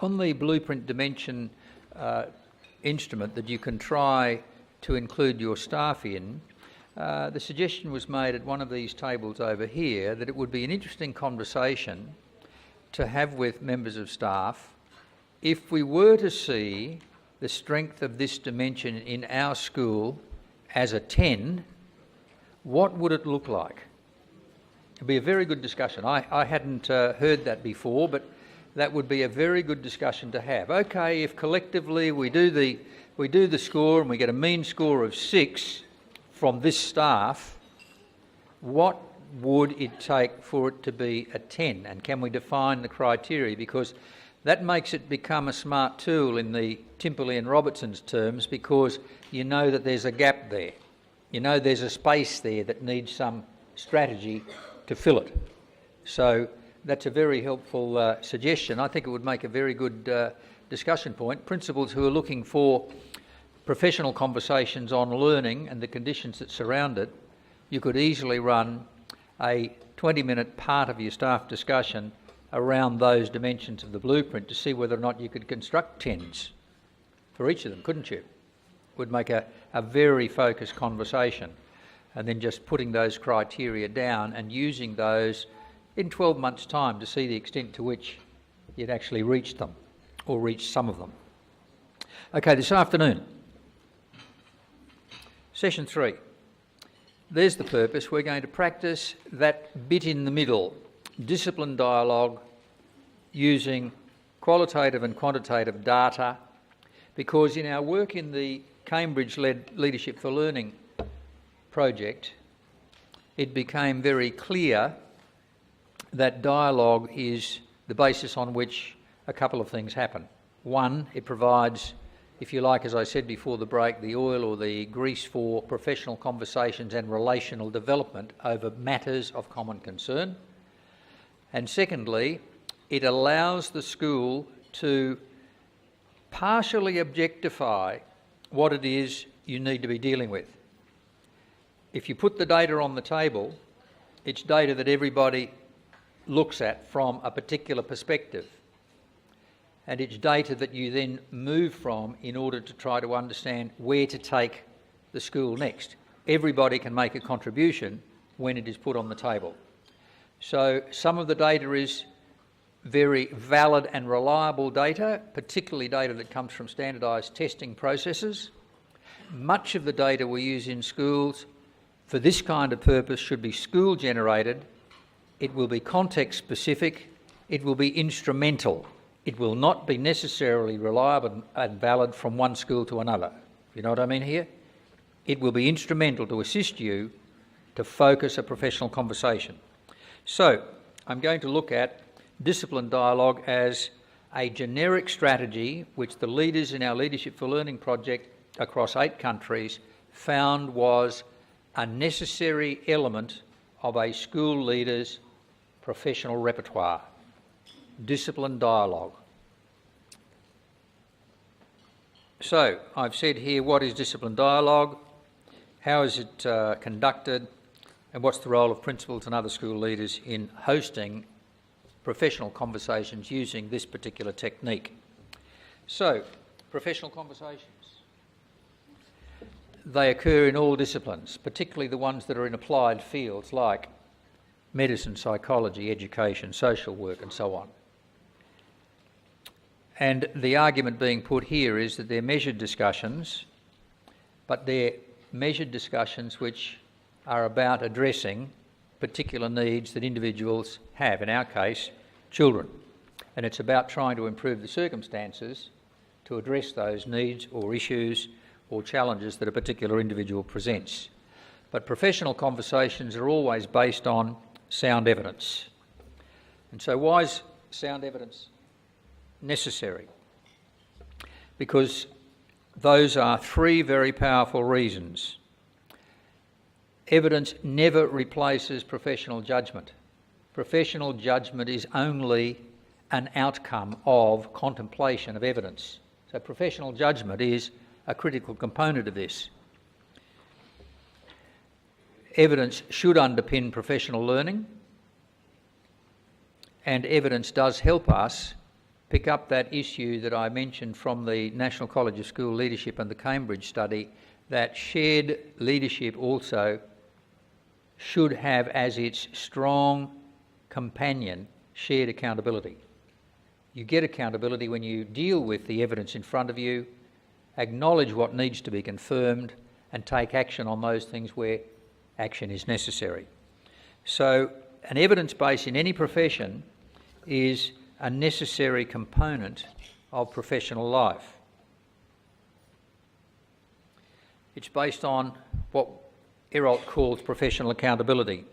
On the blueprint dimension instrument that you can try to include your staff in, the suggestion was made at one of these tables over here that it would be an interesting conversation to have with members of staff if we were to see the strength of this dimension in our school as a 10, what would it look like? It'd be a very good discussion. I hadn't heard that before, but that would be a very good discussion to have. Okay, if collectively we do the score and we get a mean score of 6 from this staff, what would it take for it to be a 10? And can we define the criteria? Because that makes it become a smart tool in the Timperley and Robertson's terms, because you know that there's a gap there. You know there's a space there that needs some strategy to fill it. So that's a very helpful suggestion. I think it would make a very good discussion point. Principals who are looking for professional conversations on learning and the conditions that surround it, you could easily run a 20-minute part of your staff discussion around those dimensions of the blueprint to see whether or not you could construct 10s for each of them, couldn't you? Would make a very focused conversation, and then just putting those criteria down and using those in 12 months' time to see the extent to which you'd actually reached them, or reached some of them. Okay, this afternoon, session 3. There's the purpose. We're going to practice that bit in the middle, discipline dialogue using qualitative and quantitative data, because in our work in the Cambridge-led Leadership for Learning project, it became very clear that dialogue is the basis on which a couple of things happen. One, it provides, if you like, as I said before the break, the oil or the grease for professional conversations and relational development over matters of common concern. And secondly, it allows the school to partially objectify what it is you need to be dealing with. If you put the data on the table, it's data that everybody looks at from a particular perspective. And it's data that you then move from in order to try to understand where to take the school next. Everybody can make a contribution when it is put on the table. So some of the data is very valid and reliable data, particularly data that comes from standardised testing processes. Much of the data we use in schools for this kind of purpose should be school generated. It will be context specific. It will be instrumental. It will not be necessarily reliable and valid from one school to another. You know what I mean here? It will be instrumental to assist you to focus a professional conversation. So I'm going to look at discipline dialogue as a generic strategy which the leaders in our Leadership for Learning project across 8 countries found was a necessary element of a school leader's professional repertoire. Discipline dialogue. So I've said here, what is discipline dialogue, how is it conducted, and what's the role of principals and other school leaders in hosting professional conversations using this particular technique. So, professional conversations. They occur in all disciplines, particularly the ones that are in applied fields like medicine, psychology, education, social work, and so on. And the argument being put here is that they're measured discussions, but they're measured discussions which are about addressing particular needs that individuals have, in our case, children. And it's about trying to improve the circumstances to address those needs or issues or challenges that a particular individual presents. But professional conversations are always based on sound evidence. And so why is sound evidence necessary? Because those are 3 very powerful reasons. Evidence never replaces professional judgment. Professional judgment is only an outcome of contemplation of evidence. So professional judgment is a critical component of this. Evidence should underpin professional learning, and evidence does help us pick up that issue that I mentioned from the National College of School Leadership and the Cambridge study, that shared leadership also should have as its strong companion shared accountability. You get accountability when you deal with the evidence in front of you, acknowledge what needs to be confirmed, and take action on those things where action is necessary. So an evidence base in any profession is a necessary component of professional life. It's based on what Errolt calls professional accountability.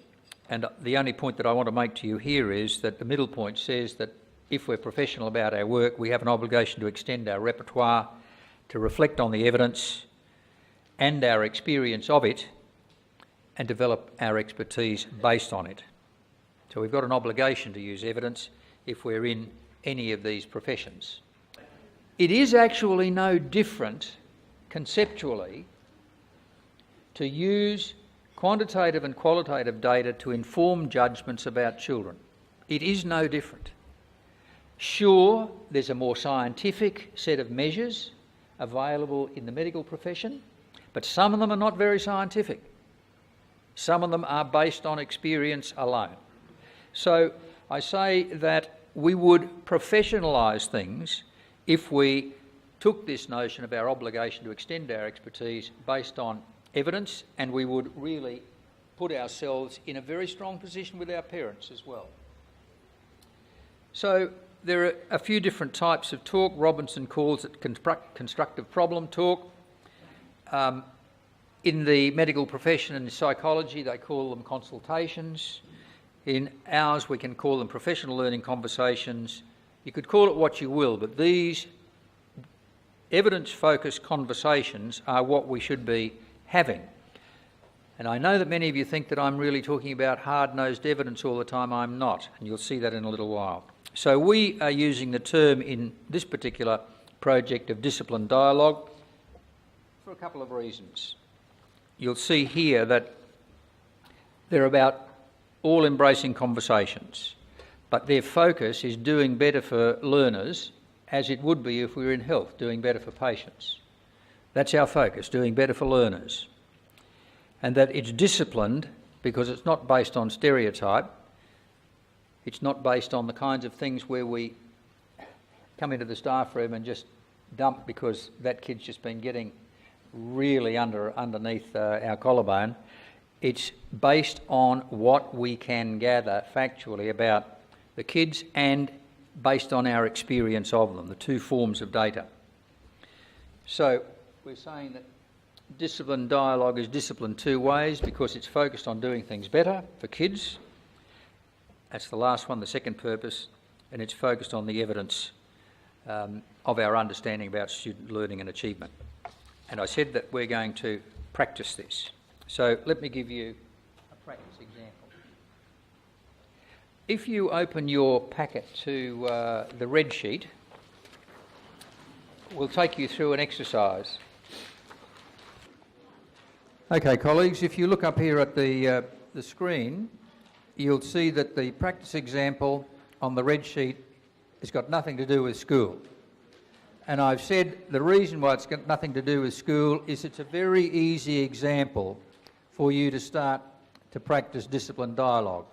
And the only point that I want to make to you here is that the middle point says that if we're professional about our work, we have an obligation to extend our repertoire, to reflect on the evidence and our experience of it, and develop our expertise based on it. So we've got an obligation to use evidence if we're in any of these professions. It is actually no different conceptually to use quantitative and qualitative data to inform judgments about children. It is no different. Sure, there's a more scientific set of measures available in the medical profession, but some of them are not very scientific. Some of them are based on experience alone. So I say that we would professionalise things if we took this notion of our obligation to extend our expertise based on evidence, and we would really put ourselves in a very strong position with our parents as well. So there are a few different types of talk. Robinson calls it constructive problem talk. In the medical profession and psychology, they call them consultations. In ours, we can call them professional learning conversations. You could call it what you will, but these evidence-focused conversations are what we should be having. And I know that many of you think that I'm really talking about hard-nosed evidence all the time. I'm not, and you'll see that in a little while. So we are using the term in this particular project of disciplined dialogue for a couple of reasons. You'll see here that they're about all-embracing conversations, but their focus is doing better for learners, as it would be if we were in health, doing better for patients. That's our focus, doing better for learners. And that it's disciplined because it's not based on stereotype. It's not based on the kinds of things where we come into the staff room and just dump because that kid's just been getting really underneath our collarbone. It's based on what we can gather factually about the kids and based on our experience of them, the two forms of data. So we're saying that disciplined dialogue is disciplined two ways because it's focused on doing things better for kids. That's the last one, the second purpose, and it's focused on the evidence of our understanding about student learning and achievement. And I said that we're going to practice this. So let me give you a practice example. If you open your packet to the red sheet, we'll take you through an exercise. Okay, colleagues, if you look up here at the screen, you'll see that the practice example on the red sheet has got nothing to do with school. And I've said the reason why it's got nothing to do with school is it's a very easy example for you to start to practice disciplined dialogue.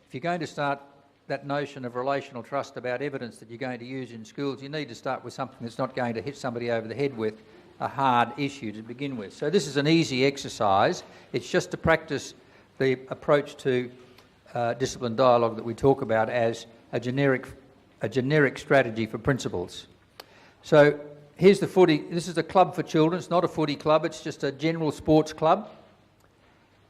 If you're going to start that notion of relational trust about evidence that you're going to use in schools, you need to start with something that's not going to hit somebody over the head with a hard issue to begin with. So this is an easy exercise. It's just to practice the approach to disciplined dialogue that we talk about as a generic strategy for principals. So here's the footy. This is a club for children. It's not a footy club. It's just a general sports club.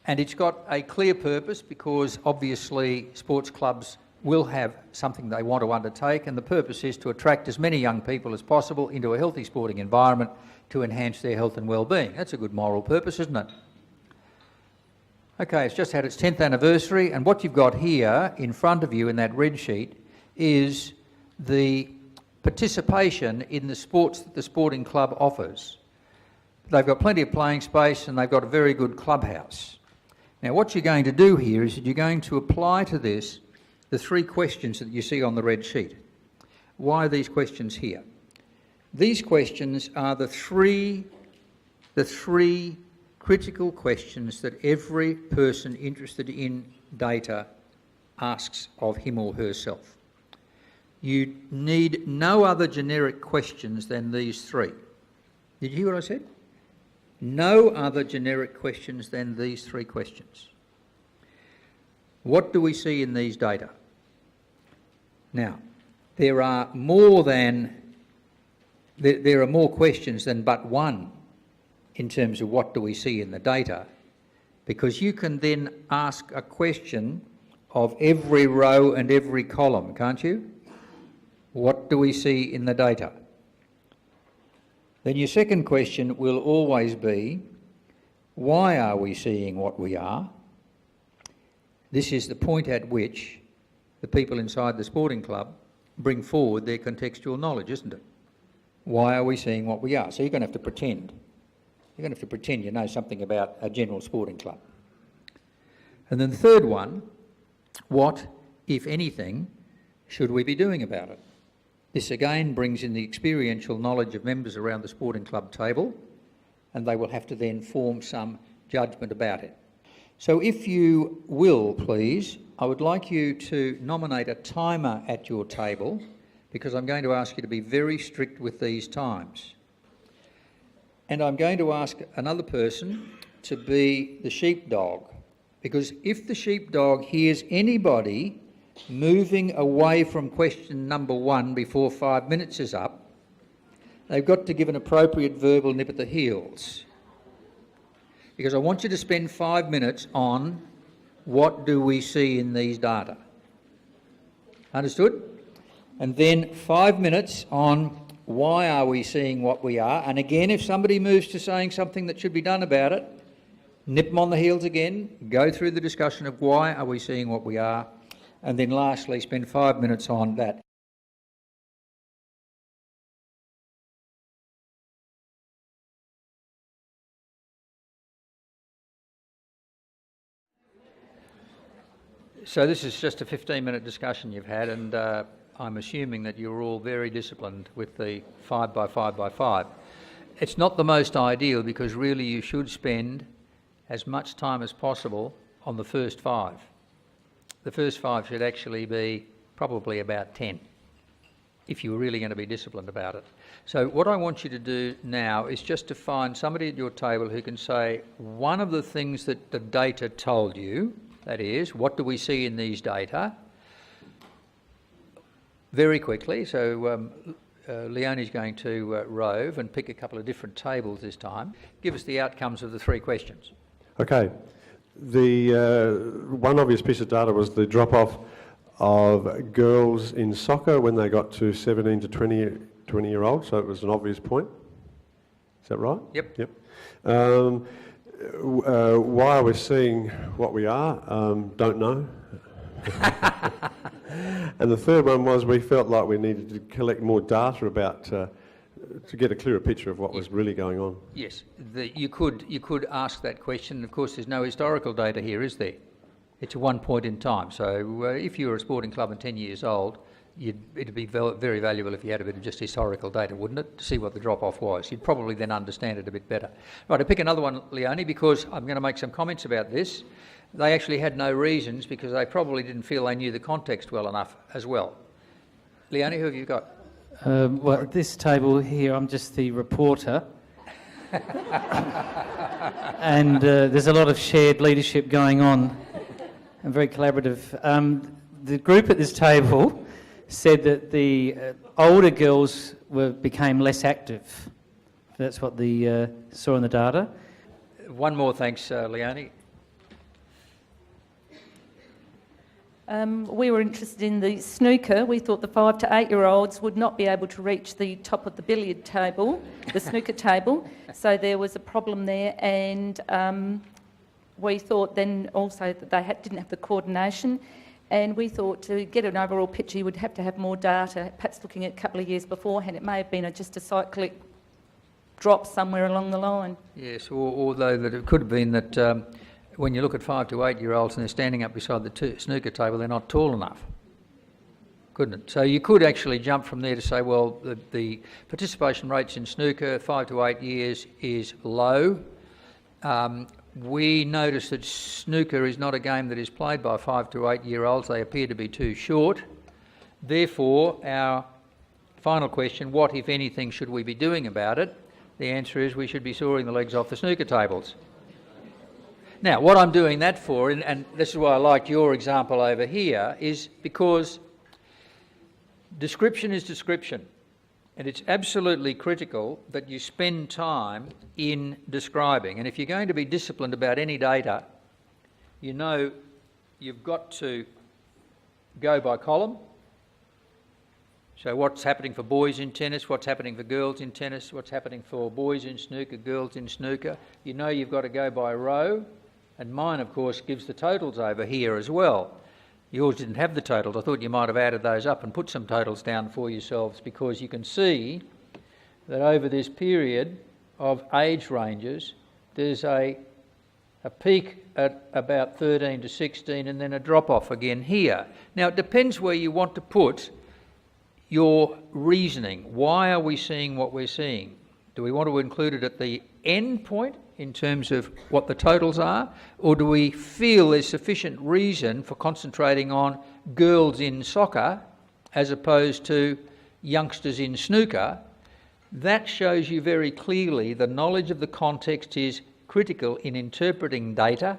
And it's got a clear purpose because obviously sports clubs will have something they want to undertake, and the purpose is to attract as many young people as possible into a healthy sporting environment to enhance their health and well-being. That's a good moral purpose, isn't it? Okay, it's just had its 10th anniversary, and what you've got here in front of you in that red sheet is the participation in the sports that the sporting club offers. They've got plenty of playing space and they've got a very good clubhouse. Now what you're going to do here is that you're going to apply to this the three questions that you see on the red sheet. why are these questions here? These questions are the three critical questions that every person interested in data asks of him or herself. You need no other generic questions than these three. Did you hear what I said? No other generic questions than these three questions. What do we see in these data? Now, there are more questions than but one in terms of what do we see in the data, because you can then ask a question of every row and every column, can't you? What do we see in the data? Then your second question will always be, why are we seeing what we are? This is the point at which the people inside the sporting club bring forward their contextual knowledge, isn't it? Why are we seeing what we are? So you're going to have to pretend. You're going to have to pretend you know something about a general sporting club. And then the third one, what, if anything, should we be doing about it? This again brings in the experiential knowledge of members around the sporting club table, and they will have to then form some judgment about it. So if you will, please, I would like you to nominate a timer at your table, because I'm going to ask you to be very strict with these times. And I'm going to ask another person to be the sheepdog, because if the sheepdog hears anybody moving away from question number 1 before 5 minutes is up, they've got to give an appropriate verbal nip at the heels. Because I want you to spend 5 minutes on what do we see in these data. Understood? And then 5 minutes on why are we seeing what we are. And again, if somebody moves to saying something that should be done about it, nip them on the heels again, go through the discussion of why are we seeing what we are, and then lastly spend 5 minutes on that. So this is just a 15-minute discussion you've had, and I'm assuming that you're all very disciplined with the 5 by 5 by 5. It's not the most ideal, because really you should spend as much time as possible on the first 5. The first 5 should actually be probably about 10, if you were really going to be disciplined about it. So what I want you to do now is just to find somebody at your table who can say one of the things that the data told you, that is, what do we see in these data, very quickly. So Leonie's going to rove and pick a couple of different tables this time. Give us the outcomes of the 3 questions. Okay. The one obvious piece of data was the drop-off of girls in soccer when they got to 17 to 20-year-olds, so it was an obvious point. Is that right? Yep. Yep. Why we're seeing what we are, don't know. And the third one was we felt like we needed to collect more data about to get a clearer picture of what was really going on. Yes, you could ask that question. Of course, there's no historical data here, is there? It's a one point in time. So if you were a sporting club and 10 years old, it'd be very valuable if you had a bit of just historical data, wouldn't it, to see what the drop-off was. You'd probably then understand it a bit better. Right, I'll pick another one, Leonie, because I'm going to make some comments about this. They actually had no reasons because they probably didn't feel they knew the context well enough as well. Leonie, who have you got? Well, at this table here, I'm just the reporter. And there's a lot of shared leadership going on and very collaborative. The group at this table said that the older girls became less active. That's what they saw in the data. One more, thanks, Leonie. We were interested in the snooker. We thought the 5 to 8-year-olds would not be able to reach the top of the billiard table, the snooker table, so there was a problem there, and we thought then also that they didn't have the coordination, and we thought to get an overall picture you would have to have more data, perhaps looking at a couple of years beforehand. It may have been just a cyclic drop somewhere along the line. Yes, although that it could have been that when you look at 5 to 8-year-olds and they're standing up beside the snooker table, they're not tall enough. couldn't it? So you could actually jump from there to say, well, the participation rates in snooker, 5 to 8 years, is low. We notice that snooker is not a game that is played by 5 to 8 year olds. They appear to be too short. Therefore, our final question, what, if anything, should we be doing about it? The answer is we should be sawing the legs off the snooker tables. Now, what I'm doing that for, and this is why I liked your example over here, is because description is description. And it's absolutely critical that you spend time in describing. And if you're going to be disciplined about any data, you know you've got to go by column. So what's happening for boys in tennis, what's happening for girls in tennis, what's happening for boys in snooker, girls in snooker. You know you've got to go by row. And mine, of course, gives the totals over here as well. Yours didn't have the totals. I thought you might have added those up and put some totals down for yourselves, because you can see that over this period of age ranges, there's a peak at about 13 to 16 and then a drop-off again here. Now, it depends where you want to put your reasoning. Why are we seeing what we're seeing? Do we want to include it at the end point in terms of what the totals are, or do we feel there's sufficient reason for concentrating on girls in soccer as opposed to youngsters in snooker? That shows you very clearly the knowledge of the context is critical in interpreting data,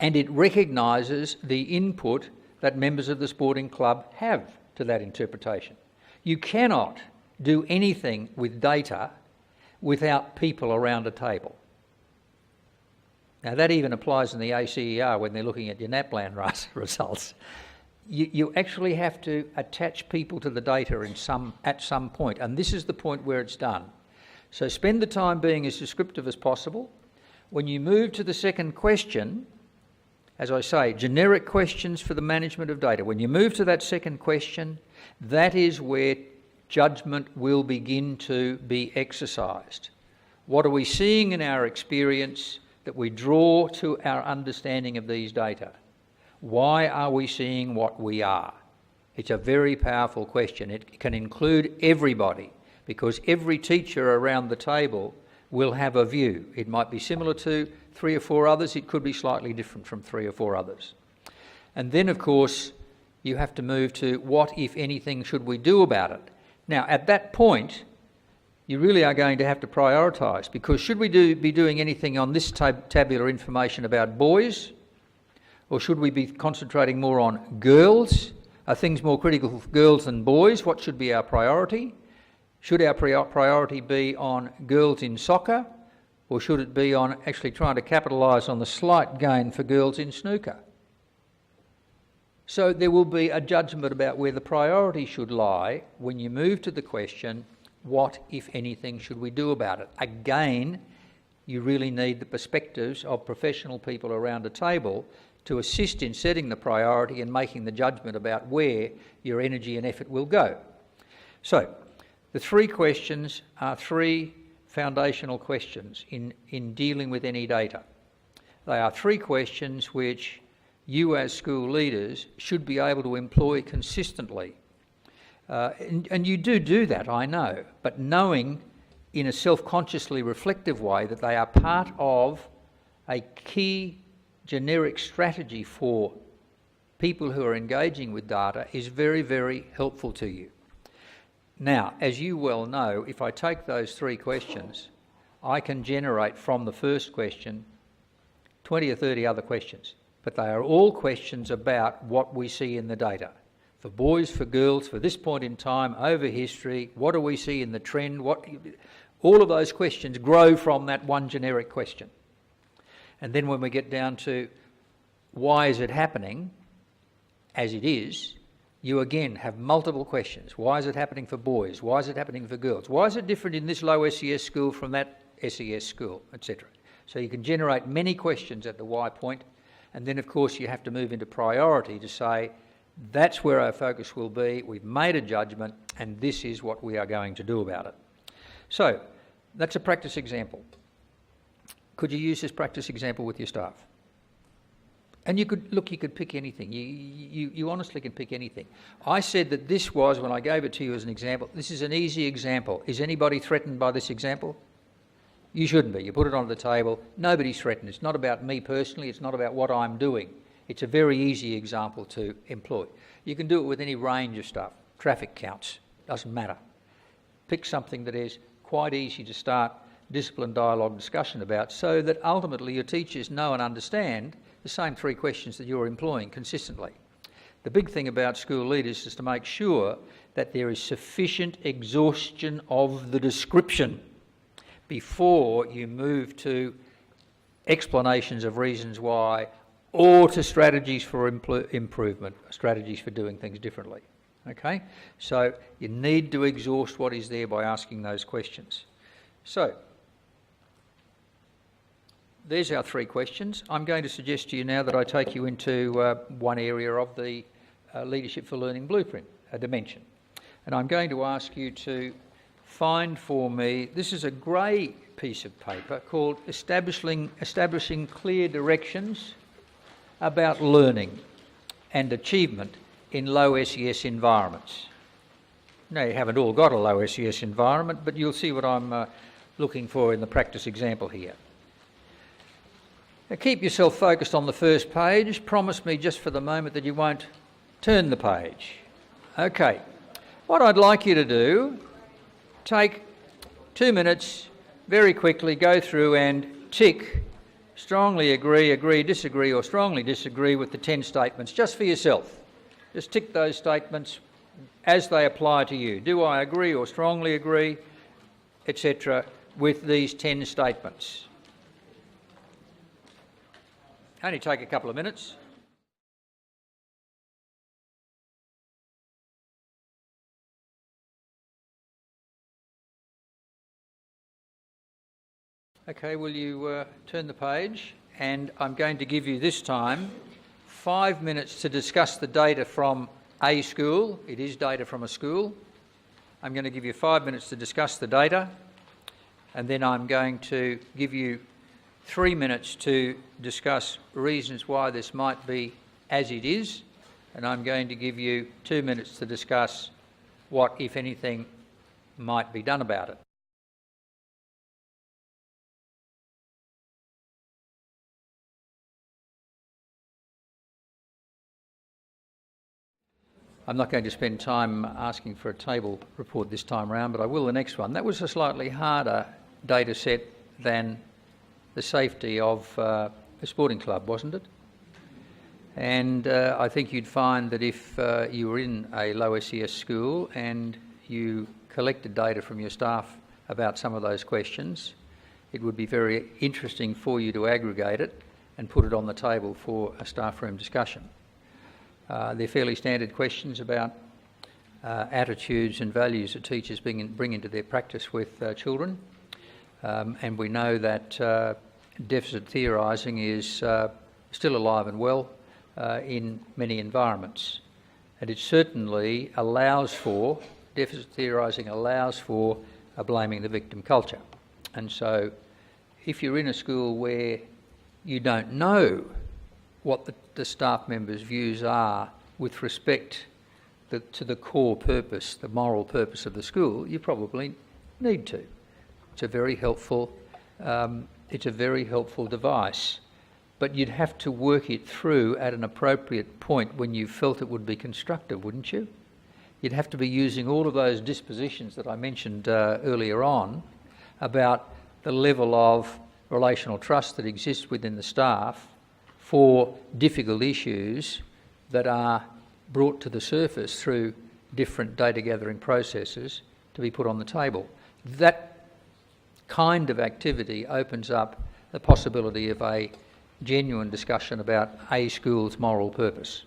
and it recognises the input that members of the sporting club have to that interpretation. You cannot do anything with data without people around a table. Now, that even applies in the ACER when they're looking at your NAPLAN results. You actually have to attach people to the data at some point, and this is the point where it's done. So spend the time being as descriptive as possible. When you move to the second question, as I say, generic questions for the management of data. When you move to that second question, that is where judgment will begin to be exercised. What are we seeing in our experience that we draw to our understanding of these data? Why are we seeing what we are? It's a very powerful question. It can include everybody, because every teacher around the table will have a view. It might be similar to 3 or 4 others. It could be slightly different from 3 or 4 others. And then, of course, you have to move to what, if anything, should we do about it? Now, at that point, you really are going to have to prioritise, because should we be doing anything on this tabular information about boys, or should we be concentrating more on girls? Are things more critical for girls than boys? What should be our priority? Should our priority be on girls in soccer, or should it be on actually trying to capitalise on the slight gain for girls in snooker? So there will be a judgment about where the priority should lie when you move to the question, what, if anything, should we do about it? Again, you really need the perspectives of professional people around a table to assist in setting the priority and making the judgment about where your energy and effort will go. So, the 3 questions are 3 foundational questions in dealing with any data. They are 3 questions which you as school leaders should be able to employ consistently. And you do that, I know, but knowing in a self-consciously reflective way that they are part of a key generic strategy for people who are engaging with data is very, very helpful to you. Now, as you well know, if I take those 3 questions, I can generate from the first question 20 or 30 other questions. But they are all questions about what we see in the data. For boys, for girls, for this point in time, over history, what do we see in the trend? All of those questions grow from that one generic question. And then when we get down to why is it happening as it is, you again have multiple questions. Why is it happening for boys? Why is it happening for girls? Why is it different in this low SES school from that SES school, etc.? So you can generate many questions at the why point. And then, of course, you have to move into priority to say, that's where our focus will be, we've made a judgment, and this is what we are going to do about it. So, that's a practice example. Could you use this practice example with your staff? And you could pick anything. You honestly can pick anything. I said that this was, when I gave it to you as an example, this is an easy example. Is anybody threatened by this example? You shouldn't be. You put it on the table. Nobody's threatened. It's not about me personally. It's not about what I'm doing. It's a very easy example to employ. You can do it with any range of stuff. Traffic counts. Doesn't matter. Pick something that is quite easy to start disciplined dialogue discussion about, so that ultimately your teachers know and understand the same 3 questions that you're employing consistently. The big thing about school leaders is to make sure that there is sufficient exhaustion of the description before you move to explanations of reasons why, or to strategies for improvement, strategies for doing things differently. Okay? So you need to exhaust what is there by asking those questions. So there's our 3 questions. I'm going to suggest to you now that I take you into one area of the Leadership for Learning blueprint, a dimension. And I'm going to ask you to find for me, this is a grey piece of paper called Establishing Clear Directions about Learning and Achievement in Low SES Environments. Now, you haven't all got a low SES environment, but you'll see what I'm looking for in the practice example here. Now, keep yourself focused on the first page. Promise me just for the moment that you won't turn the page. Okay. What I'd like you to do, take 2 minutes, very quickly go through and tick strongly agree, disagree, or strongly disagree with the 10 statements just for yourself. Just tick those statements as they apply to you. Do I agree or strongly agree, etc., with these 10 statements? Only take a couple of minutes. Okay, will you turn the page? And I'm going to give you this time 5 minutes to discuss the data from a school. It is data from a school. I'm going to give you 5 minutes to discuss the data, and then I'm going to give you 3 minutes to discuss reasons why this might be as it is, and I'm going to give you 2 minutes to discuss what, if anything, might be done about it. I'm not going to spend time asking for a table report this time round, but I will the next one. That was a slightly harder data set than the safety of a sporting club, wasn't it? And I think you'd find that if you were in a low SES school and you collected data from your staff about some of those questions, it would be very interesting for you to aggregate it and put it on the table for a staff room discussion. They're fairly standard questions about attitudes and values that teachers bring into their practice with children. And we know that deficit theorising is still alive and well in many environments. And it certainly allows for, deficit theorising allows for blaming the victim culture. And so if you're in a school where you don't know what the staff members' views are with respect to the core purpose, the moral purpose of the school, you probably need to. It's a very helpful device, but you'd have to work it through at an appropriate point when you felt it would be constructive, wouldn't you? You'd have to be using all of those dispositions that I mentioned earlier on about the level of relational trust that exists within the staff for difficult issues that are brought to the surface through different data gathering processes to be put on the table. That kind of activity opens up the possibility of a genuine discussion about a school's moral purpose.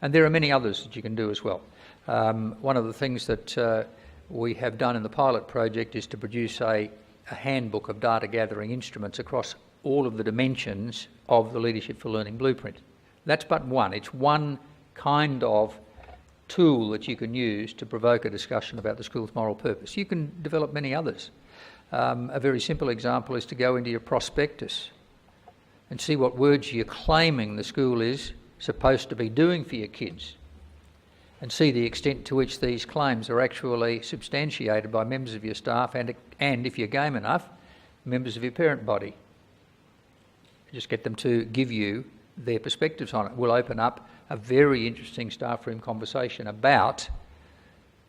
And there are many others that you can do as well. One of the things that we have done in the pilot project is to produce a handbook of data gathering instruments across all of the dimensions of the Leadership for Learning blueprint. That's but one. It's one kind of tool that you can use to provoke a discussion about the school's moral purpose. You can develop many others. A very simple example is to go into your prospectus and see what words you're claiming the school is supposed to be doing for your kids, and see the extent to which these claims are actually substantiated by members of your staff and if you're game enough, members of your parent body. Just get them to give you their perspectives on it. We'll open up a very interesting staff room conversation about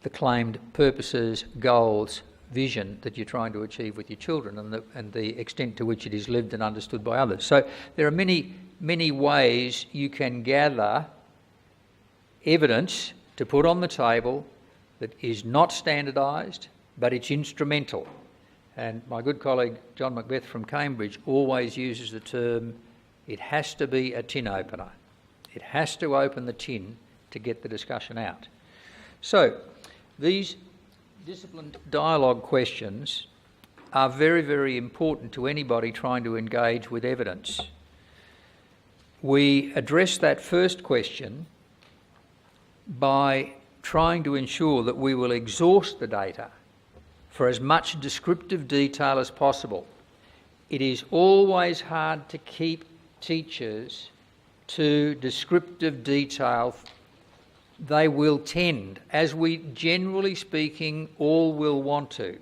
the claimed purposes, goals, vision that you're trying to achieve with your children, and the extent to which it is lived and understood by others. So there are many ways you can gather evidence to put on the table that is not standardised, but it's instrumental. And my good colleague John Macbeth from Cambridge always uses the term, it has to be a tin opener. It has to open the tin to get the discussion out. So these disciplined dialogue questions are very, very important to anybody trying to engage with evidence. We address that first question by trying to ensure that we will exhaust the data for as much descriptive detail as possible. It is always hard to keep teachers to descriptive detail. They will tend, as we generally speaking all will want to,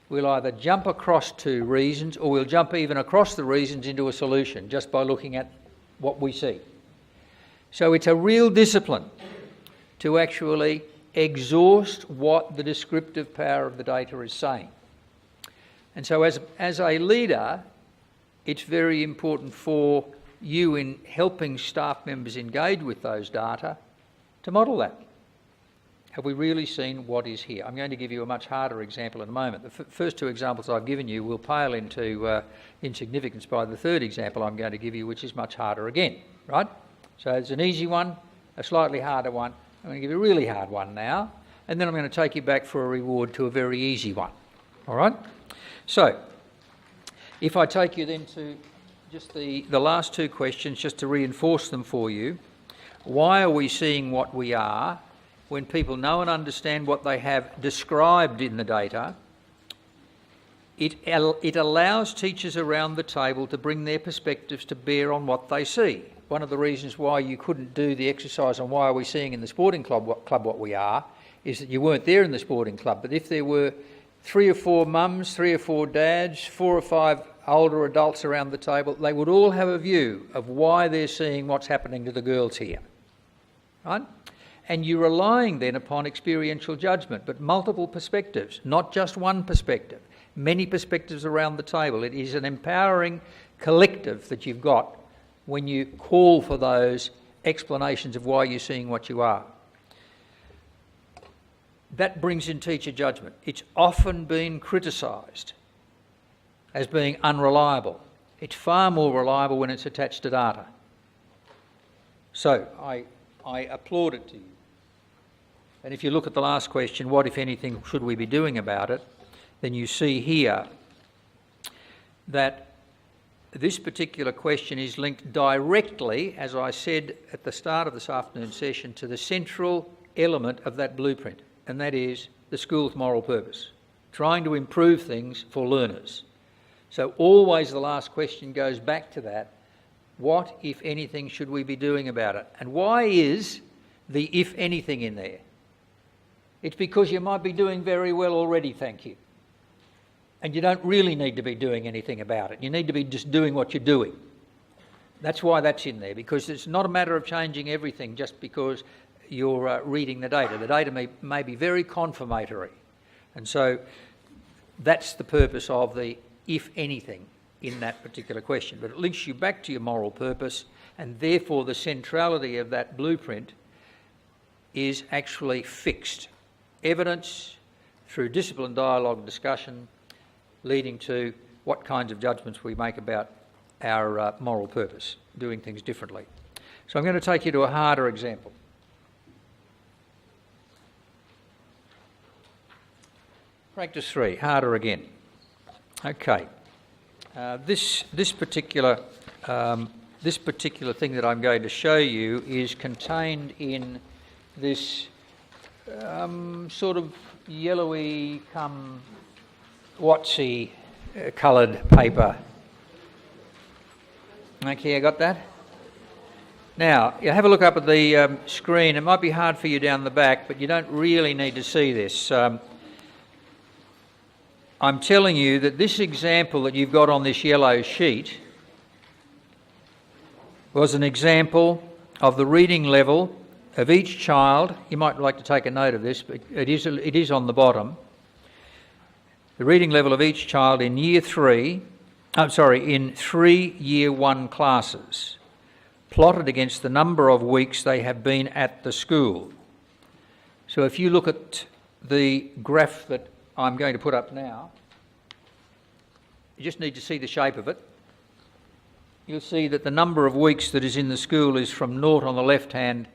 we'll either jump across to reasons or we'll jump even across the reasons into a solution just by looking at what we see. So it's a real discipline to actually exhaust what the descriptive power of the data is saying. And so as a leader, it's very important for you in helping staff members engage with those data to model that. Have we really seen what is here? I'm going to give you a much harder example in a moment. The first two examples I've given you will pale into insignificance by the third example I'm going to give you, which is much harder again, right? So it's an easy one, a slightly harder one. I'm going to give you a really hard one now, and then I'm going to take you back for a reward to a very easy one, all right? So if I take you then to just the last two questions, just to reinforce them for you. Why are we seeing what we are when people know and understand what they have described in the data? It allows teachers around the table to bring their perspectives to bear on what they see. One of the reasons why you couldn't do the exercise on why are we seeing in the sporting club what we are is that you weren't there in the sporting club. But if there were 3 or 4 mums, 3 or 4 dads, 4 or 5 older adults around the table, they would all have a view of why they're seeing what's happening to the girls here, right? And you're relying then upon experiential judgment, but multiple perspectives, not just one perspective, many perspectives around the table. It is an empowering collective that you've got when you call for those explanations of why you're seeing what you are. That brings in teacher judgment. It's often been criticised as being unreliable. It's far more reliable when it's attached to data. So I applaud it to you. And if you look at the last question, what, if anything, should we be doing about it, then you see here that this particular question is linked directly, as I said at the start of this afternoon session, to the central element of that blueprint, and that is the school's moral purpose, trying to improve things for learners. So always the last question goes back to that. What, if anything, should we be doing about it? And why is the if anything in there? It's because you might be doing very well already, thank you. And you don't really need to be doing anything about it. You need to be just doing what you're doing. That's why that's in there, because it's not a matter of changing everything just because you're reading the data. The data may be very confirmatory. And so that's the purpose of the if anything in that particular question. But it links you back to your moral purpose, and therefore the centrality of that blueprint is actually fixed. Evidence through disciplined dialogue discussion leading to what kinds of judgments we make about our moral purpose, doing things differently. So I'm going to take you to a harder example. Practice 3, harder again. Okay. This particular thing that I'm going to show you is contained in this sort of yellowy watsy coloured paper. Okay, I got that? Now, you have a look up at the screen. It might be hard for you down the back, but you don't really need to see this. I'm telling you that this example that you've got on this yellow sheet was an example of the reading level of each child. You might like to take a note of this, but it is on the bottom. The reading level of each child in in 3 Year 1 classes, plotted against the number of weeks they have been at the school. So if you look at the graph that I'm going to put up now, you just need to see the shape of it. You'll see that the number of weeks that is in the school is from 0 on the left hand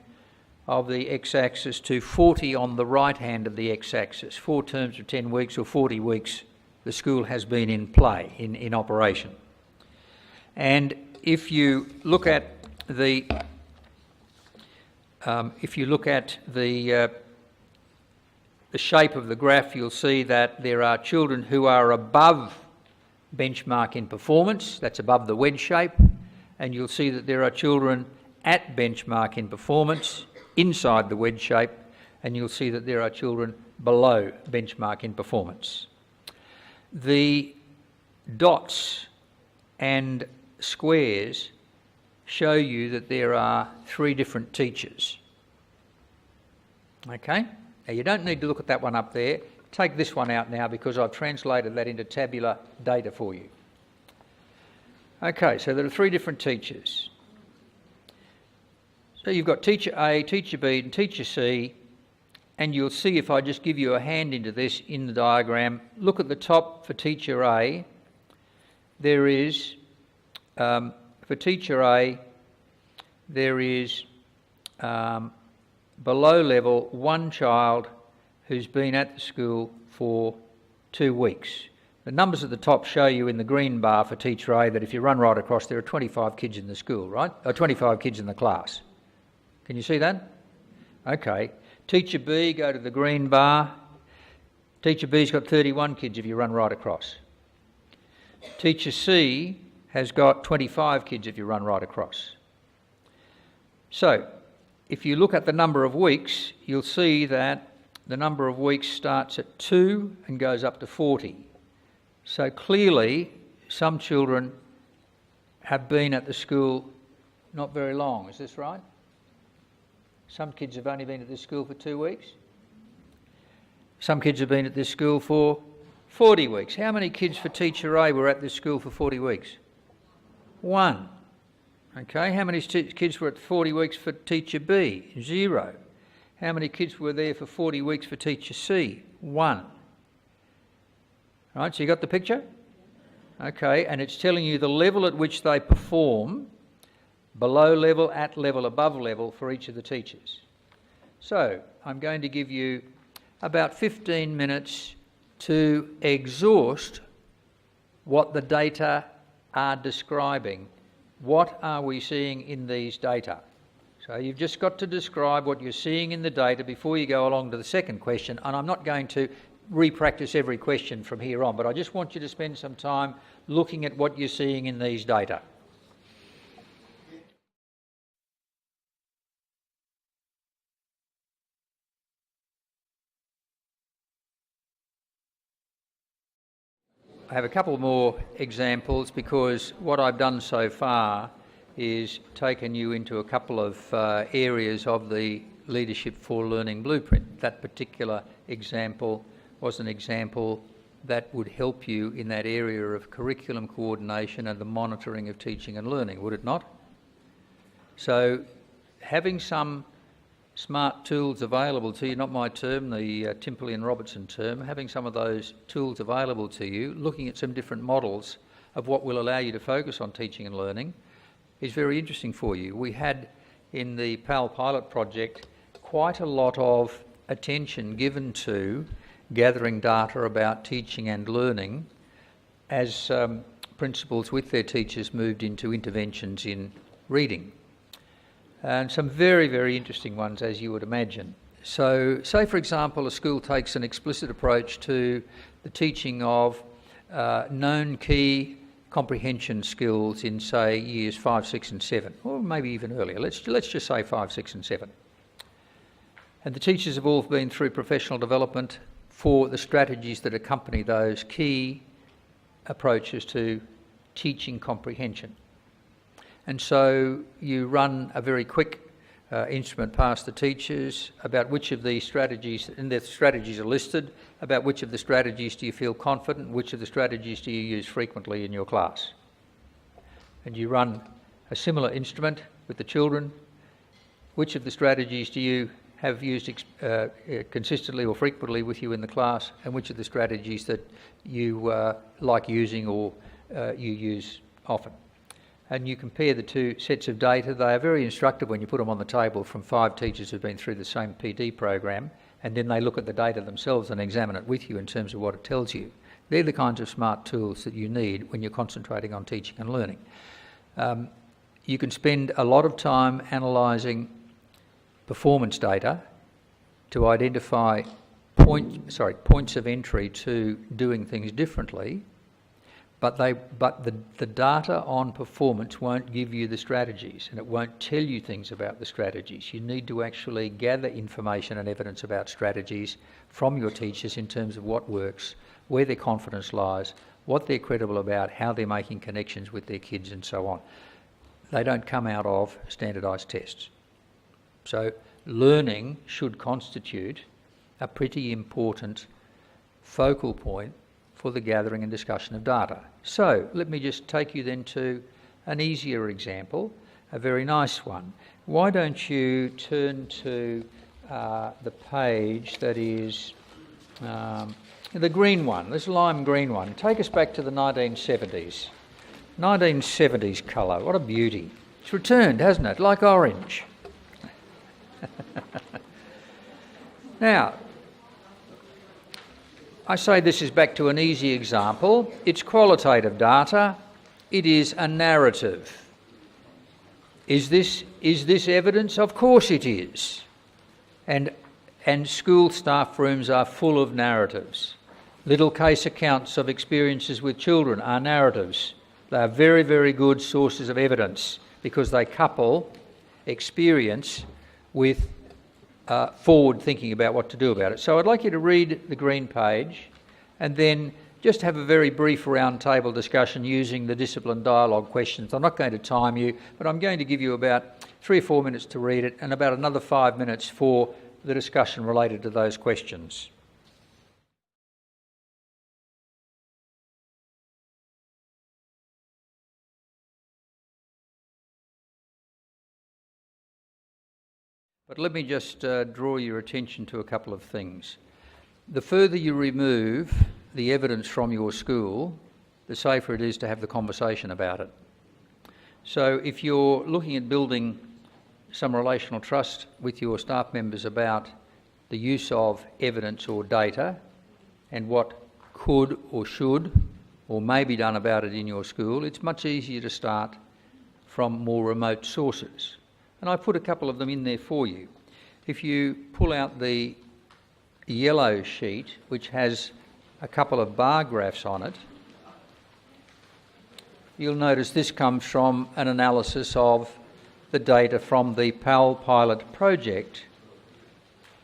of the x-axis to 40 on the right hand of the x-axis. 4 terms of 10 weeks or 40 weeks the school has been in play, in operation. And if you look at the shape of the graph, you'll see that there are children who are above benchmark in performance, that's above the wedge shape, and you'll see that there are children at benchmark in performance inside the wedge shape, and you'll see that there are children below benchmark in performance. The dots and squares show you that there are 3 different teachers. Okay? Now you don't need to look at that one up there. Take this one out now because I've translated that into tabular data for you. Okay, so there are 3 different teachers. So you've got teacher A, teacher B and teacher C, and you'll see if I just give you a hand into this in the diagram. Look at the top for teacher A. There is, for teacher A, there is below level 1 child who's been at the school for 2 weeks. The numbers at the top show you in the green bar for teacher A that if you run right across, there are 25 kids in the school, right? Or 25 kids in the class. Can you see that? Okay. Teacher B, go to the green bar. Teacher B's got 31 kids if you run right across. Teacher C has got 25 kids if you run right across. So, if you look at the number of weeks, you'll see that the number of weeks starts at 2 and goes up to 40. So clearly, some children have been at the school not very long. Is this right? Some kids have only been at this school for 2 weeks. Some kids have been at this school for 40 weeks. How many kids for teacher A were at this school for 40 weeks? 1. Okay, how many kids were at 40 weeks for teacher B? 0. How many kids were there for 40 weeks for teacher C? 1. Right, so you got the picture? Okay, and it's telling you the level at which they perform, below level, at level, above level for each of the teachers. So I'm going to give you about 15 minutes to exhaust what the data are describing. What are we seeing in these data? So you've just got to describe what you're seeing in the data before you go along to the second question, and I'm not going to re-practice every question from here on, but I just want you to spend some time looking at what you're seeing in these data. I have a couple more examples because what I've done so far is taken you into a couple of areas of the Leadership for Learning Blueprint. That particular example was an example that would help you in that area of curriculum coordination and the monitoring of teaching and learning, would it not? So having some smart tools available to you, not my term, the Timperley and Robertson term, having some of those tools available to you, looking at some different models of what will allow you to focus on teaching and learning is very interesting for you. We had in the Pall pilot project quite a lot of attention given to gathering data about teaching and learning as principals with their teachers moved into interventions in reading. And some very, very interesting ones, as you would imagine. So, say for example, a school takes an explicit approach to the teaching of known key comprehension skills in, say, years 5, 6 and 7, or maybe even earlier. Let's just say 5, 6 and 7. And the teachers have all been through professional development for the strategies that accompany those key approaches to teaching comprehension. And so you run a very quick instrument past the teachers about which of these strategies, and the strategies are listed, about which of the strategies do you feel confident, which of the strategies do you use frequently in your class. And you run a similar instrument with the children. Which of the strategies do you have used consistently or frequently with you in the class, and which of the strategies that you like using or you use often. And you compare the two sets of data. They are very instructive when you put them on the table from 5 teachers who've been through the same PD program, and then they look at the data themselves and examine it with you in terms of what it tells you. They're the kinds of smart tools that you need when you're concentrating on teaching and learning. You can spend a lot of time analysing performance data to identify points of entry to doing things differently, but the data on performance won't give you the strategies, and it won't tell you things about the strategies. You need to actually gather information and evidence about strategies from your teachers in terms of what works, where their confidence lies, what they're credible about, how they're making connections with their kids and so on. They don't come out of standardised tests. So learning should constitute a pretty important focal point for the gathering and discussion of data. So let me just take you then to an easier example, a very nice one. Why don't you turn to the page that is the green one, this lime green one. Take us back to the 1970s. 1970s colour, what a beauty. It's returned, hasn't it? Like orange. Now, I say this is back to an easy example. It's qualitative data. It is a narrative. Is this evidence? Of course it is. And school staff rooms are full of narratives. Little case accounts of experiences with children are narratives. They are very, very good sources of evidence because they couple experience with forward thinking about what to do about it. So I'd like you to read the green page and then just have a very brief round table discussion using the discipline dialogue questions. I'm not going to time you, but I'm going to give you about 3 or 4 minutes to read it and about another 5 minutes for the discussion related to those questions. But let me just draw your attention to a couple of things. The further you remove the evidence from your school, the safer it is to have the conversation about it. So if you're looking at building some relational trust with your staff members about the use of evidence or data and what could or should or may be done about it in your school, it's much easier to start from more remote sources. And I put a couple of them in there for you. If you pull out the yellow sheet, which has a couple of bar graphs on it, you'll notice this comes from an analysis of the data from the Pall pilot project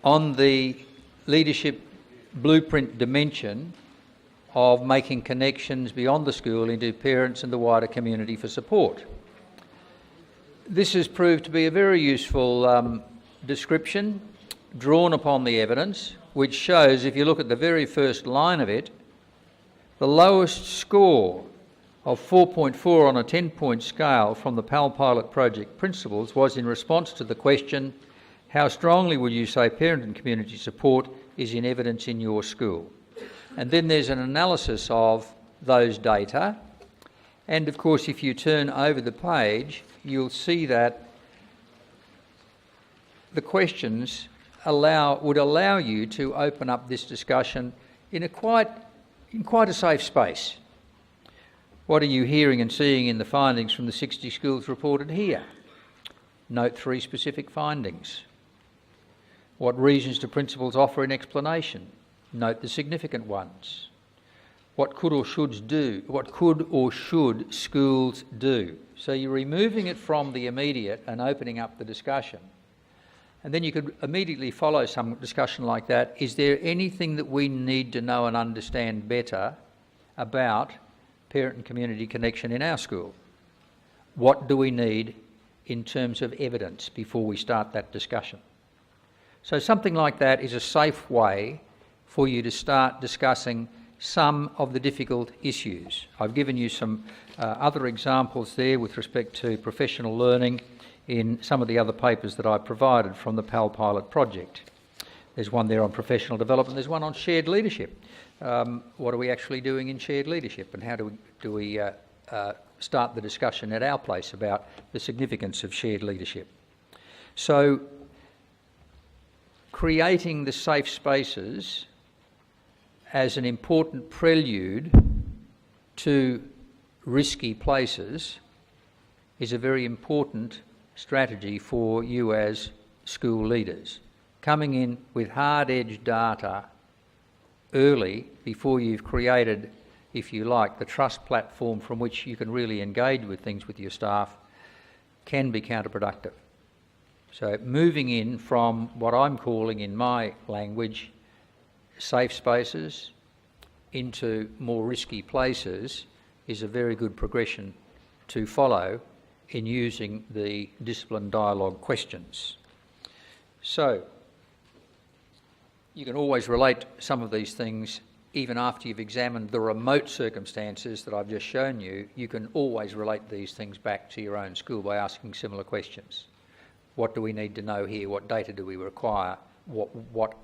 on the leadership blueprint dimension of making connections beyond the school into parents and the wider community for support. This has proved to be a very useful description drawn upon the evidence, which shows, if you look at the very first line of it, the lowest score of 4.4 on a 10-point scale from the Pall Pilot Project principles was in response to the question, how strongly would you say parent and community support is in evidence in your school? And then there's an analysis of those data. And of course, if you turn over the page, you'll see that the questions would allow you to open up this discussion in quite a safe space. What are you hearing and seeing in the findings from the 60 schools reported here? Note 3 specific findings. What reasons do principals offer in explanation? Note the significant ones. what could or should schools do? So you're removing it from the immediate and opening up the discussion. And then you could immediately follow some discussion like that. Is there anything that we need to know and understand better about parent and community connection in our school? What do we need in terms of evidence before we start that discussion? So something like that is a safe way for you to start discussing some of the difficult issues. I've given you some other examples there with respect to professional learning in some of the other papers that I provided from the Pall pilot project. There's one there on professional development, there's one on shared leadership. What are we actually doing in shared leadership, and how do we start the discussion at our place about the significance of shared leadership? So creating the safe spaces as an important prelude to risky places is a very important strategy for you as school leaders. Coming in with hard-edged data early before you've created, if you like, the trust platform from which you can really engage with things with your staff can be counterproductive. So moving in from what I'm calling in my language safe spaces into more risky places is a very good progression to follow in using the discipline dialogue questions. So you can always relate some of these things even after you've examined the remote circumstances that I've just shown you. You can always relate these things back to your own school by asking similar questions. What do we need to know here? What data do we require? What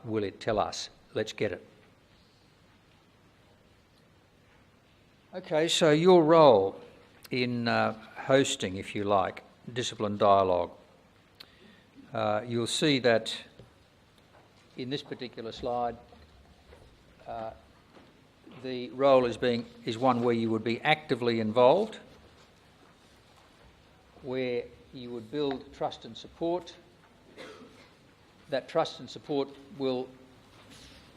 will it tell us? Let's get it. Okay, so your role in hosting, if you like, discipline dialogue. You'll see that in this particular slide, the role is one where you would be actively involved, where you would build trust and support. That trust and support will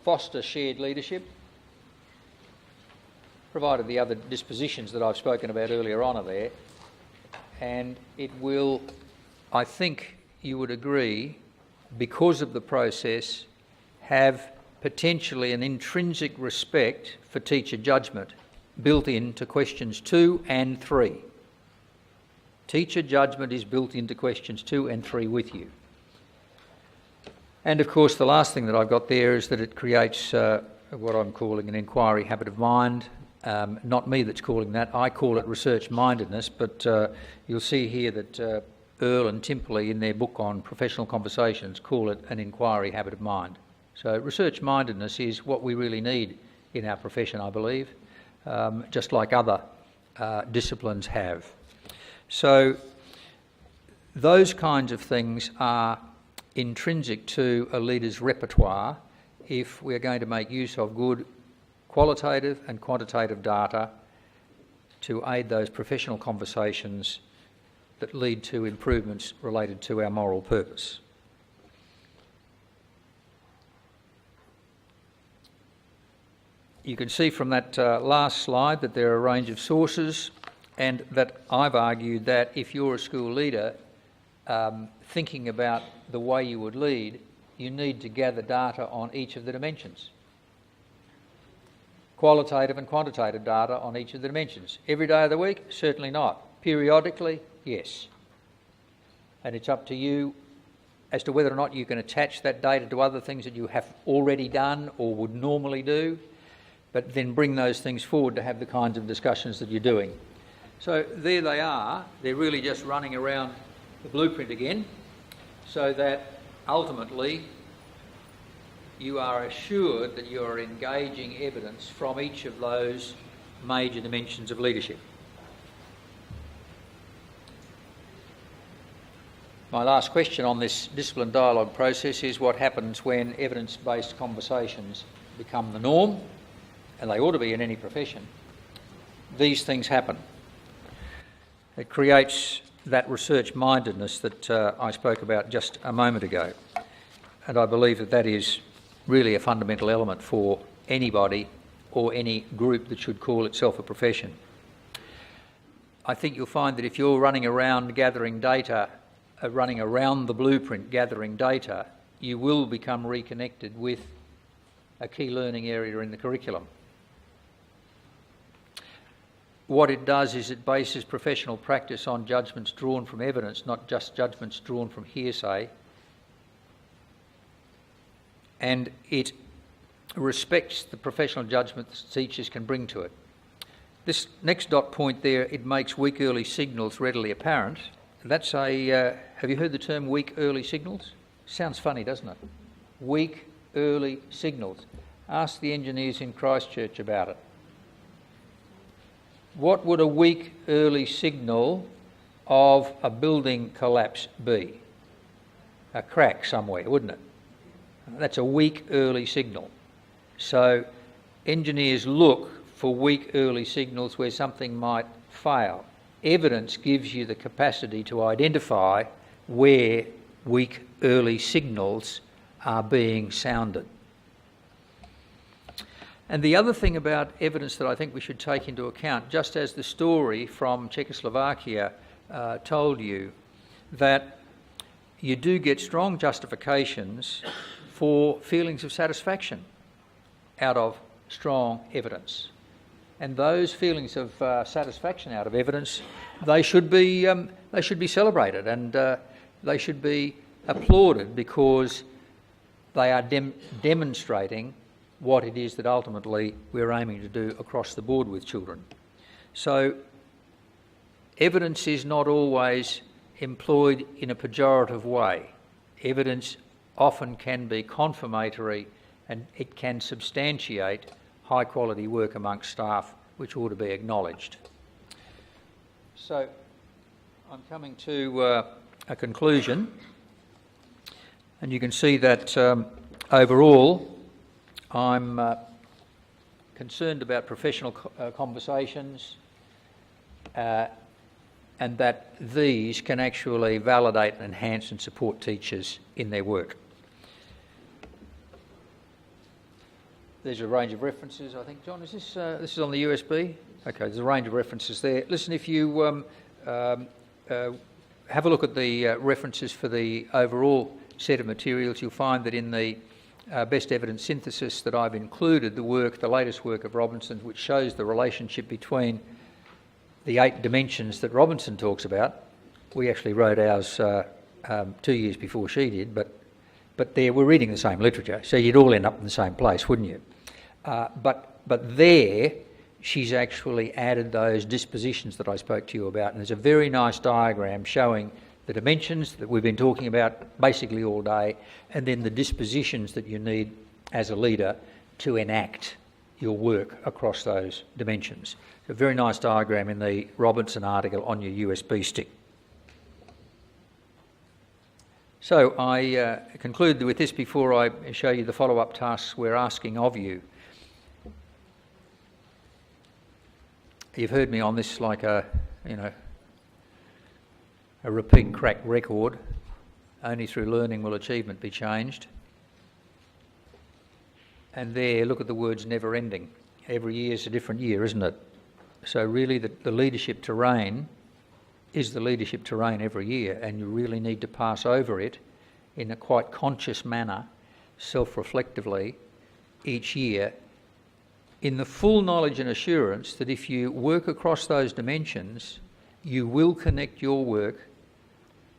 foster shared leadership, provided the other dispositions that I've spoken about earlier on are there. And it will, I think you would agree, because of the process, have potentially an intrinsic respect for teacher judgment built into questions 2 and 3. Teacher judgment is built into questions 2 and 3 with you. And of course the last thing that I've got there is that it creates what I'm calling an inquiry habit of mind. Not me that's calling that, I call it research mindedness, but you'll see here that Earl and Timperley in their book on professional conversations call it an inquiry habit of mind. So research mindedness is what we really need in our profession, I believe, just like other disciplines have. So those kinds of things are intrinsic to a leader's repertoire if we're going to make use of good qualitative and quantitative data to aid those professional conversations that lead to improvements related to our moral purpose. You can see from that last slide that there are a range of sources, and that I've argued that if you're a school leader thinking about the way you would lead, you need to gather data on each of the dimensions. Qualitative and quantitative data on each of the dimensions. Every day of the week? Certainly not. Periodically? Yes. And it's up to you as to whether or not you can attach that data to other things that you have already done or would normally do, but then bring those things forward to have the kinds of discussions that you're doing. So there they are. They're really just running around the blueprint again, so that ultimately you are assured that you are engaging evidence from each of those major dimensions of leadership. My last question on this discipline dialogue process is what happens when evidence-based conversations become the norm, and they ought to be in any profession. These things happen. It creates that research mindedness that I spoke about just a moment ago, and I believe that that is really a fundamental element for anybody or any group that should call itself a profession. I think you'll find that if you're running around gathering data, running around the blueprint gathering data, you will become reconnected with a key learning area in the curriculum. What it does is it bases professional practice on judgments drawn from evidence, not just judgments drawn from hearsay. And it respects the professional judgment that teachers can bring to it. This next dot point there, it makes weak early signals readily apparent. That's a, have you heard the term weak early signals? Sounds funny, doesn't it? Weak early signals. Ask the engineers in Christchurch about it. What would a weak early signal of a building collapse be? A crack somewhere, wouldn't it? That's a weak early signal. So engineers look for weak early signals where something might fail. Evidence gives you the capacity to identify where weak early signals are being sounded. And the other thing about evidence that I think we should take into account, just as the story from Czechoslovakia told you, that you do get strong justifications for feelings of satisfaction out of strong evidence. And those feelings of satisfaction out of evidence, they should be celebrated, and they should be applauded, because they are demonstrating what it is that ultimately we're aiming to do across the board with children. So evidence is not always employed in a pejorative way. Evidence often can be confirmatory, and it can substantiate high quality work amongst staff, which ought to be acknowledged. So I'm coming to a conclusion, and you can see that overall I'm concerned about professional conversations, and that these can actually validate and enhance and support teachers in their work. There's a range of references, I think. John, is this is on the USB? Okay, there's a range of references there. Listen, if you have a look at the references for the overall set of materials, you'll find that in the best evidence synthesis that I've included the latest work of Robinson's, which shows the relationship between the 8 dimensions that Robinson talks about. We actually wrote ours 2 years before she did, but there we're reading the same literature, so you'd all end up in the same place, wouldn't you? But there, she's actually added those dispositions that I spoke to you about, and there's a very nice diagram showing the dimensions that we've been talking about basically all day, and then the dispositions that you need as a leader to enact your work across those dimensions. A very nice diagram in the Robinson article on your USB stick. So I conclude with this before I show you the follow-up tasks we're asking of you. You've heard me on this like a repeat crack record. Only through learning will achievement be changed. And there, look at the words never ending. Every year is a different year, isn't it? So really the leadership terrain is the leadership terrain every year, and you really need to pass over it in a quite conscious manner, self-reflectively, each year, in the full knowledge and assurance that if you work across those dimensions, you will connect your work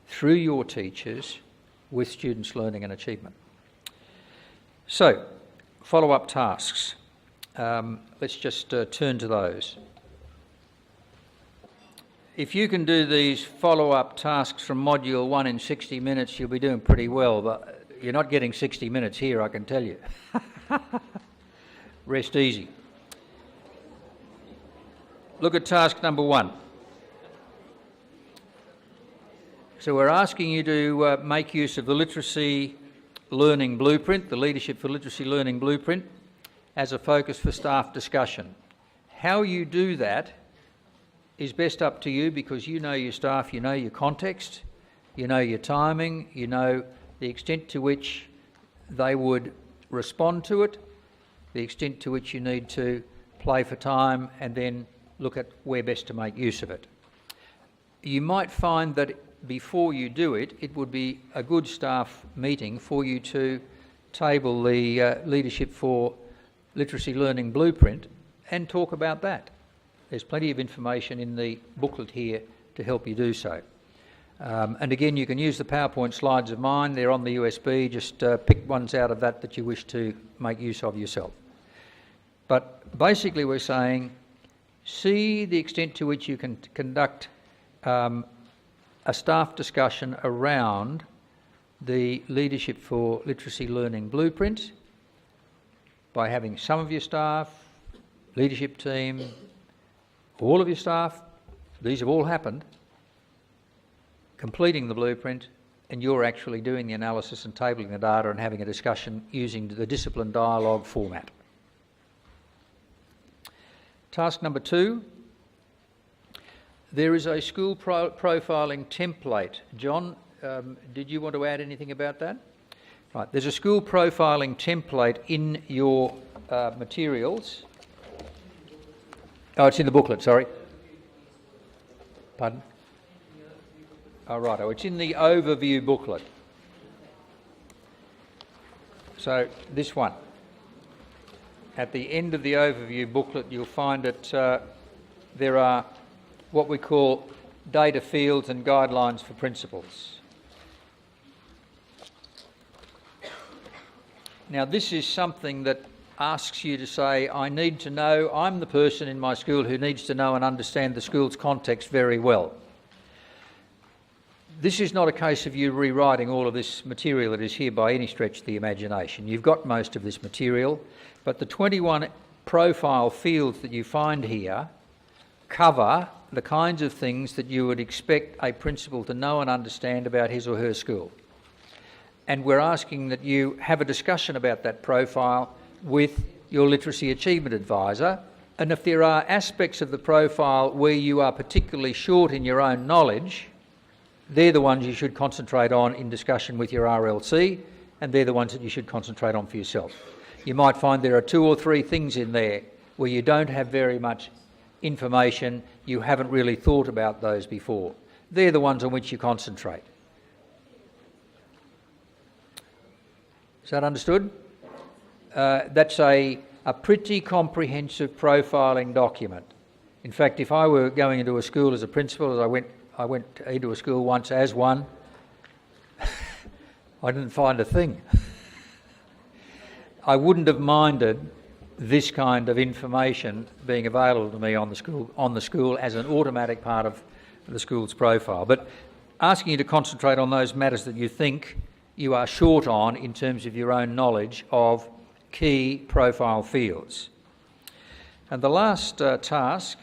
through your teachers with students' learning and achievement. So, follow-up tasks. Let's just turn to those. If you can do these follow-up tasks from Module 1 in 60 minutes, you'll be doing pretty well, but you're not getting 60 minutes here, I can tell you. Rest easy. Look at task number 1. So we're asking you to make use of the Literacy Learning Blueprint, the Leadership for Literacy Learning Blueprint, as a focus for staff discussion. How you do that is best up to you, because you know your staff, you know your context, you know your timing, you know the extent to which they would respond to it, the extent to which you need to play for time, and then look at where best to make use of it. You might find that before you do it, it would be a good staff meeting for you to table the Leadership for Literacy Learning Blueprint and talk about that. There's plenty of information in the booklet here to help you do so. And again, you can use the PowerPoint slides of mine. They're on the USB. Just pick ones out of that you wish to make use of yourself. But basically we're saying, see the extent to which you can conduct a staff discussion around the Leadership for Literacy Learning Blueprint by having some of your staff, leadership team, all of your staff, these have all happened, completing the blueprint, and you're actually doing the analysis and tabling the data and having a discussion using the discipline dialogue format. Task number 2. There is a school profiling template. John, did you want to add anything about that? Right, there's a school profiling template in your materials. Oh, it's in the booklet, sorry. Pardon? Oh, right, it's in the overview booklet. So, this one. At the end of the overview booklet, you'll find that there are what we call data fields and guidelines for principals. Now, this is something that asks you to say, I need to know, I'm the person in my school who needs to know and understand the school's context very well. This is not a case of you rewriting all of this material that is here by any stretch of the imagination. You've got most of this material, but the 21 profile fields that you find here cover the kinds of things that you would expect a principal to know and understand about his or her school. And we're asking that you have a discussion about that profile with your literacy achievement advisor, and if there are aspects of the profile where you are particularly short in your own knowledge, they're the ones you should concentrate on in discussion with your RLC, and they're the ones that you should concentrate on for yourself. You might find there are 2 or 3 things in there where you don't have very much information, you haven't really thought about those before. They're the ones on which you concentrate. Is that understood? That's a pretty comprehensive profiling document. In fact, if I were going into a school as a principal, as I went into a school once as one, I didn't find a thing. I wouldn't have minded this kind of information being available to me on the school as an automatic part of the school's profile. But asking you to concentrate on those matters that you think you are short on in terms of your own knowledge of key profile fields. And the last task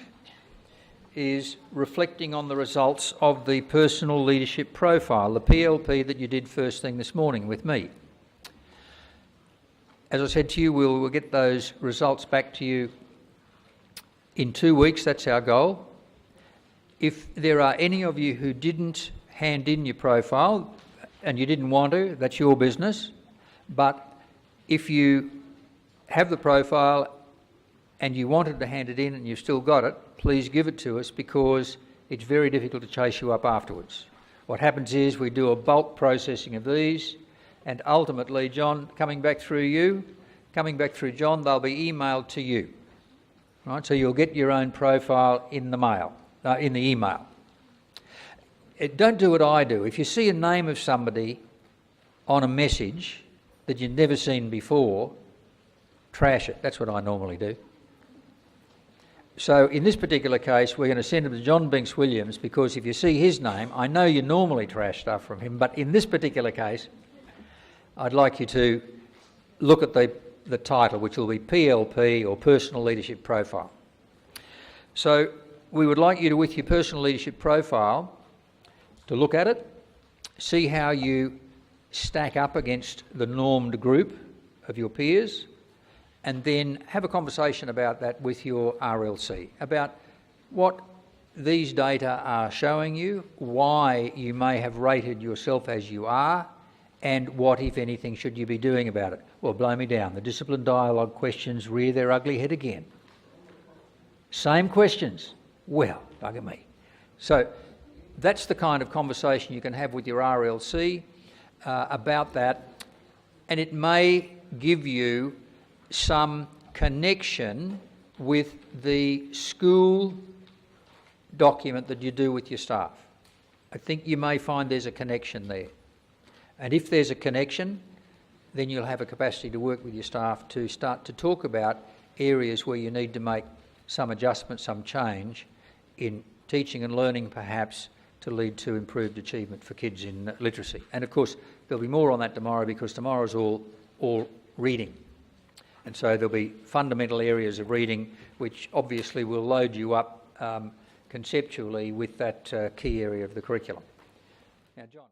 is reflecting on the results of the personal leadership profile, the PLP that you did first thing this morning with me. As I said to you, we'll get those results back to you in 2 weeks. That's our goal. If there are any of you who didn't hand in your profile and you didn't want to, that's your business. But if you have the profile and you wanted to hand it in and you've still got it, please give it to us, because it's very difficult to chase you up afterwards. What happens is we do a bulk processing of these, and ultimately, John, coming back through John, they'll be emailed to you. Right? So you'll get your own profile in the mail, in the email. Don't do what I do. If you see a name of somebody on a message that you've never seen before, trash it. That's what I normally do. So in this particular case, we're going to send him to John Binks Williams, because if you see his name, I know you normally trash stuff from him, but in this particular case, I'd like you to look at the title, which will be PLP, or Personal Leadership Profile. So we would like you to, with your personal leadership profile, to look at it, see how you stack up against the normed group of your peers, and then have a conversation about that with your RLC, about what these data are showing you, why you may have rated yourself as you are, and what, if anything, should you be doing about it? Well, blow me down. The discipline dialogue questions rear their ugly head again. Same questions. Well, bugger me. So that's the kind of conversation you can have with your RLC about that, and it may give you some connection with the school document that you do with your staff. I think you may find there's a connection there. And if there's a connection, then you'll have a capacity to work with your staff to start to talk about areas where you need to make some adjustment, some change in teaching and learning perhaps to lead to improved achievement for kids in literacy. And of course, there'll be more on that tomorrow because tomorrow's all reading. And so there'll be fundamental areas of reading which obviously will load you up conceptually with that key area of the curriculum. Now, John.